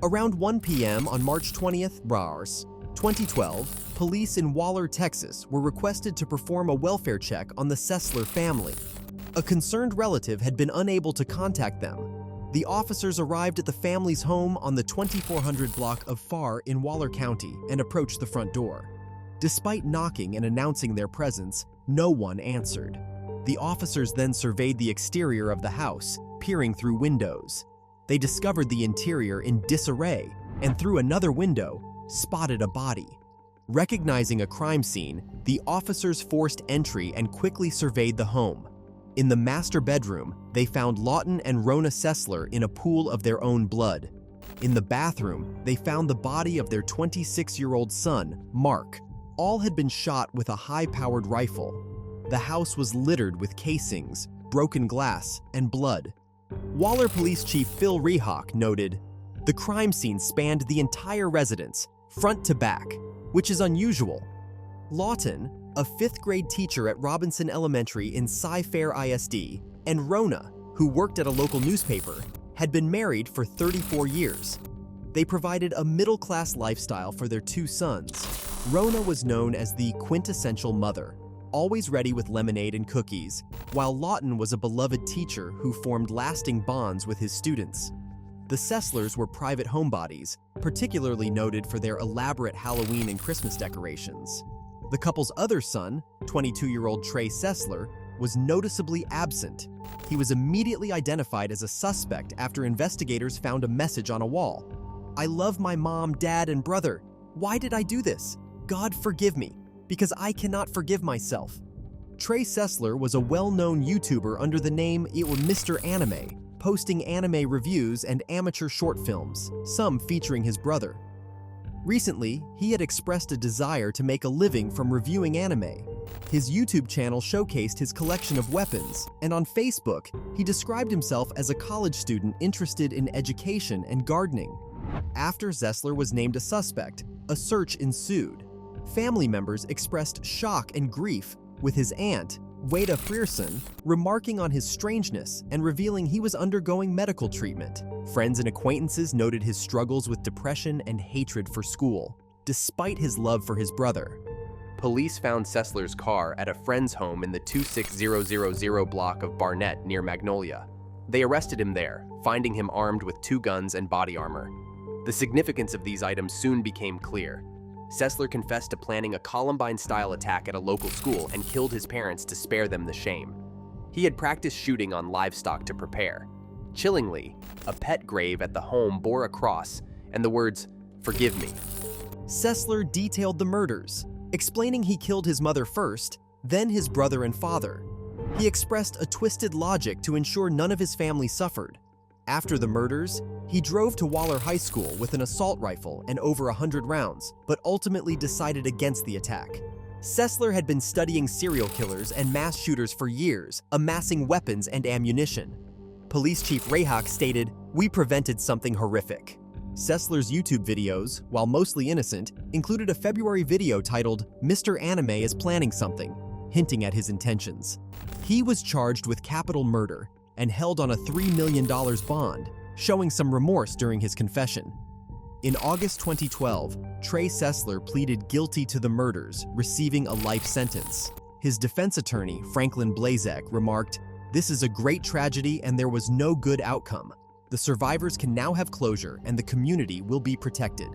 Around 1 p.m. on March 20th, 2012, police in Waller, Texas were requested to perform a welfare check on the Sesler family. A concerned relative had been unable to contact them. The officers arrived at the family's home on the 2400 block of Farr in Waller County and approached the front door. Despite knocking and announcing their presence, no one answered. The officers then surveyed the exterior of the house, peering through windows. They discovered the interior in disarray and through another window, spotted a body. Recognizing a crime scene, the officers forced entry and quickly surveyed the home. In the master bedroom, they found Lawton and Rona Sesler in a pool of their own blood. In the bathroom, they found the body of their 26-year-old son, Mark. All had been shot with a high-powered rifle. The house was littered with casings, broken glass, and blood. Waller Police Chief Phil Rehawk noted, "The crime scene spanned the entire residence, front to back, which is unusual." Lawton, a fifth-grade teacher at Robinson Elementary in Cy-Fair ISD, and Rona, who worked at a local newspaper, had been married for 34 years. They provided a middle-class lifestyle for their two sons. Rona was known as the quintessential mother, always ready with lemonade and cookies, while Lawton was a beloved teacher who formed lasting bonds with his students. The Seslers were private homebodies, particularly noted for their elaborate Halloween and Christmas decorations. The couple's other son, 22-year-old Trey Sesler, was noticeably absent. He was immediately identified as a suspect after investigators found a message on a wall. "I love my mom, dad, and brother. Why did I do this? God forgive me, because I cannot forgive myself." Trey Sesler was a well-known YouTuber under the name Mr. Anime, posting anime reviews and amateur short films, some featuring his brother. Recently, he had expressed a desire to make a living from reviewing anime. His YouTube channel showcased his collection of weapons, and on Facebook, he described himself as a college student interested in education and gardening. After Sesler was named a suspect, a search ensued. Family members expressed shock and grief, with his aunt, Wada Frierson, remarking on his strangeness and revealing he was undergoing medical treatment. Friends and acquaintances noted his struggles with depression and hatred for school, despite his love for his brother. Police found Sesler's car at a friend's home in the 26000 block of Barnett near Magnolia. They arrested him there, finding him armed with 2 guns and body armor. The significance of these items soon became clear. Sesler confessed to planning a Columbine-style attack at a local school and killed his parents to spare them the shame. He had practiced shooting on livestock to prepare. Chillingly, a pet grave at the home bore a cross and the words, "Forgive me." Sesler detailed the murders, explaining he killed his mother first, then his brother and father. He expressed a twisted logic to ensure none of his family suffered. After the murders, he drove to Waller High School with an assault rifle and over 100 rounds, but ultimately decided against the attack. Sesler had been studying serial killers and mass shooters for years, amassing weapons and ammunition. Police Chief Rehawk stated, "We prevented something horrific." Sesler's YouTube videos, while mostly innocent, included a February video titled, "Mr. Anime is planning something," hinting at his intentions. He was charged with capital murder and held on a $3 million bond, showing some remorse during his confession. In August 2012, Trey Sesler pleaded guilty to the murders, receiving a life sentence. His defense attorney, Franklin Blazek, remarked, "This is a great tragedy and there was no good outcome. The survivors can now have closure and the community will be protected."